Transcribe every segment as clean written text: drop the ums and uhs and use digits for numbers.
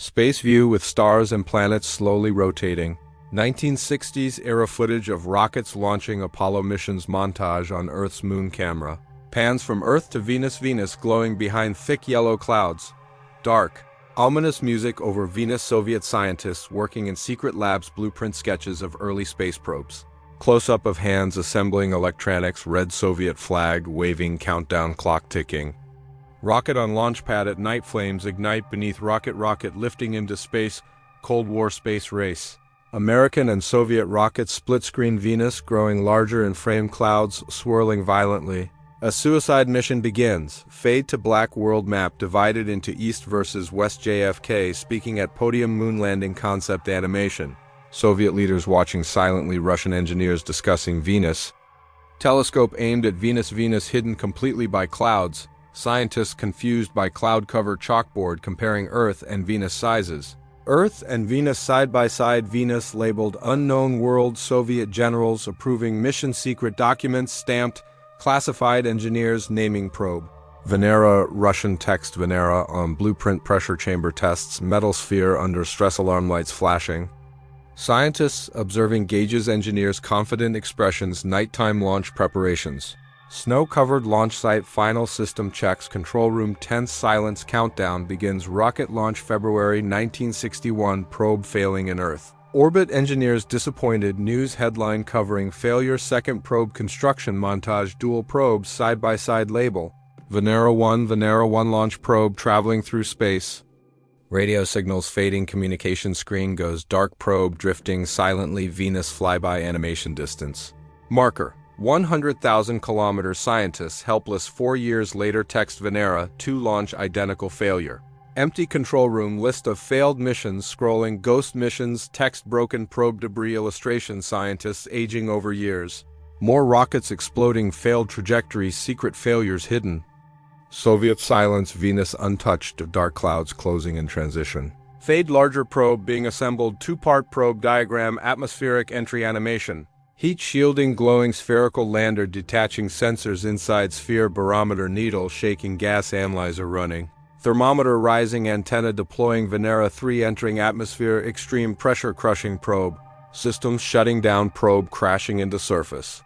Space view with stars and planets slowly rotating. 1960s-era footage of rockets launching Apollo missions montage on Earth's moon camera. Pans from Earth to Venus, Venus glowing behind thick yellow clouds. Dark, ominous music over Venus. Soviet scientists working in secret labs. Blueprint sketches of early space probes. Close-up of hands assembling electronics. Red Soviet flag waving. Countdown clock ticking. Rocket on launch pad at night. Flames ignite beneath rocket. Rocket lifting into space. Cold War space race. American and Soviet rockets. Split-screen. Venus growing larger in frame. Clouds swirling violently. A suicide mission begins. Fade to black. World map divided into East versus West. JFK speaking at podium. Moon landing concept animation. Soviet leaders watching silently. Russian engineers discussing Venus. Telescope aimed at Venus. Venus hidden completely by clouds. Scientists confused by cloud-covered chalkboard comparing Earth and Venus sizes. Earth and Venus side by side. Venus labeled unknown world. Soviet generals approving mission. Secret documents stamped. Classified engineers naming probe. Venera. Russian text. Venera on blueprint. Pressure chamber tests. Metal sphere under stress. Alarm lights flashing. Scientists observing gauges. Engineers confident expressions. Nighttime launch preparations. Snow-covered launch site. Final system checks. Control room. Tense silence. Countdown begins. Rocket launch February 1961. Probe failing in Earth. Orbit engineers disappointed. News headline covering failure. Second probe construction montage. Dual probes side-by-side label. Venera 1 launch probe traveling through space. Radio signals fading. Communication screen goes dark. Probe drifting silently. Venus flyby animation distance. Marker. 100,000 kilometers. Scientists helpless 4 years later. Text. Venera 2 launch identical failure. Empty control room. List of failed missions scrolling. Ghost missions. Text. Broken probe debris. Illustration. Scientists aging over years. More rockets exploding. Failed trajectories. Secret failures hidden. Soviet silence. Venus untouched. Dark clouds closing in transition. Fade larger probe being assembled. 2-part probe diagram. Atmospheric entry animation. Heat shielding. Glowing spherical lander detaching sensors inside sphere. Barometer needle shaking. Gas analyzer running. Thermometer rising. Antenna deploying. Venera 3 entering atmosphere. Extreme pressure crushing probe. Systems shutting down. Probe crashing into surface.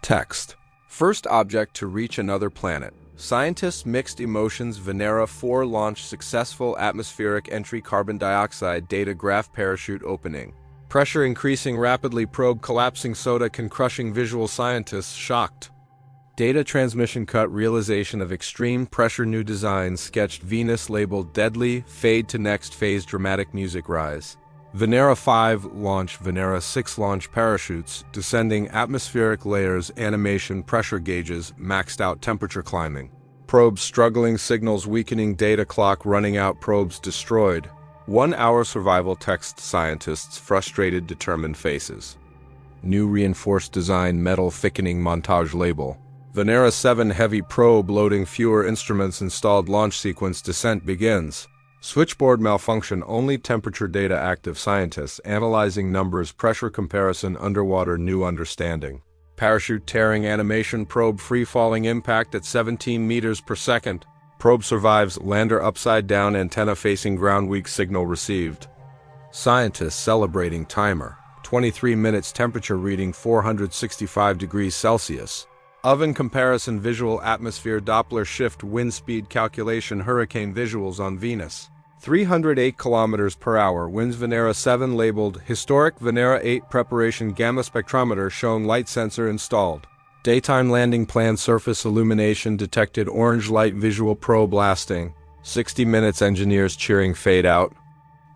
Text. First object to reach another planet. Scientists mixed emotions. Venera 4 launch successful. Atmospheric entry. Carbon dioxide data graph. Parachute opening. Pressure increasing rapidly. Probe collapsing. Soda can crushing. Visual scientists shocked. Data transmission cut. Realization of extreme pressure. New design sketched. Venus labeled deadly. Fade to next phase. Dramatic music rise. Venera 5 launch. Venera 6 launch. Parachutes descending. Atmospheric layers. Animation. Pressure gauges maxed out. Temperature climbing. Probes struggling. Signals weakening. Data clock running out. Probes destroyed. 1 hour survival. Text. Scientists frustrated. Determined faces. New reinforced design. Metal thickening montage label. Venera 7 heavy probe loading. Fewer instruments installed. Launch sequence. Descent begins. Switchboard malfunction. Only temperature data active. Scientists analyzing numbers. Pressure comparison. Underwater. New understanding. Parachute tearing animation. Probe free-falling. Impact at 17 meters per second. Probe survives. Lander upside down. Antenna facing ground. Weak signal received. Scientists celebrating. Timer. 23 minutes. Temperature reading 465 degrees Celsius. Oven comparison. Visual atmosphere. Doppler shift. Wind speed calculation. Hurricane visuals on Venus. 308 kilometers per hour. Winds. Venera 7 labeled historic. Venera 8 preparation. Gamma spectrometer shown. Light sensor installed. Daytime landing plan. Surface illumination detected. Orange light. Visual probe lasting 60 minutes. Engineers cheering. Fade out.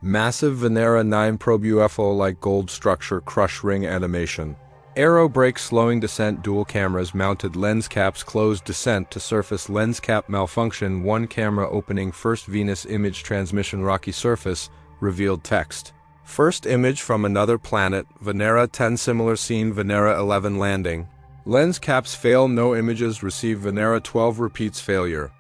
Massive Venera 9 probe. UFO-like gold structure. Crush ring animation. Aero brake slowing descent. Dual cameras mounted. Lens caps closed. Descent to surface. Lens cap malfunction. 1 camera opening. First Venus image transmission. Rocky surface. Revealed text. First image from another planet. Venera 10 similar scene. Venera 11 landing. Lens caps fail. No images received. Venera 12 repeats failure.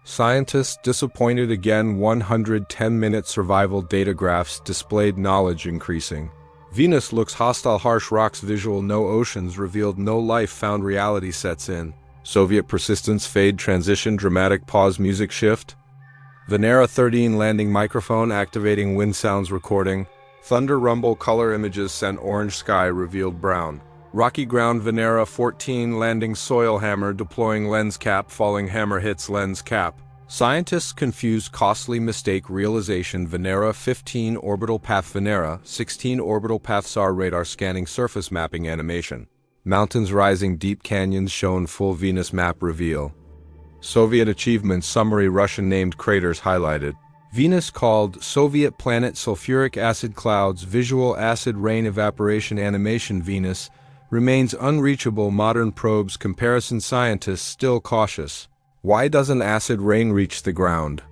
Scientists disappointed again. 110-minute survival data graphs displayed. Knowledge increasing. Venus looks hostile. Harsh rocks. Visual. No oceans revealed. No life found. Reality sets in. Soviet persistence. Fade transition. Dramatic pause. Music shift. Venera 13 landing microphone activating wind sounds recording. Thunder rumble color images sent orange sky revealed brown. Rocky ground Venera 14 landing soil hammer deploying lens cap falling hammer hits lens cap. Scientists confuse costly mistake realization Venera 15 orbital path Venera 16 orbital path SAR radar scanning surface mapping animation. Mountains rising deep canyons shown full Venus map reveal. Soviet achievements summary Russian named craters highlighted. Venus called Soviet planet sulfuric acid clouds visual acid rain evaporation animation Venus remains unreachable modern probes comparison scientists still cautious. Why doesn't acid rain reach the ground?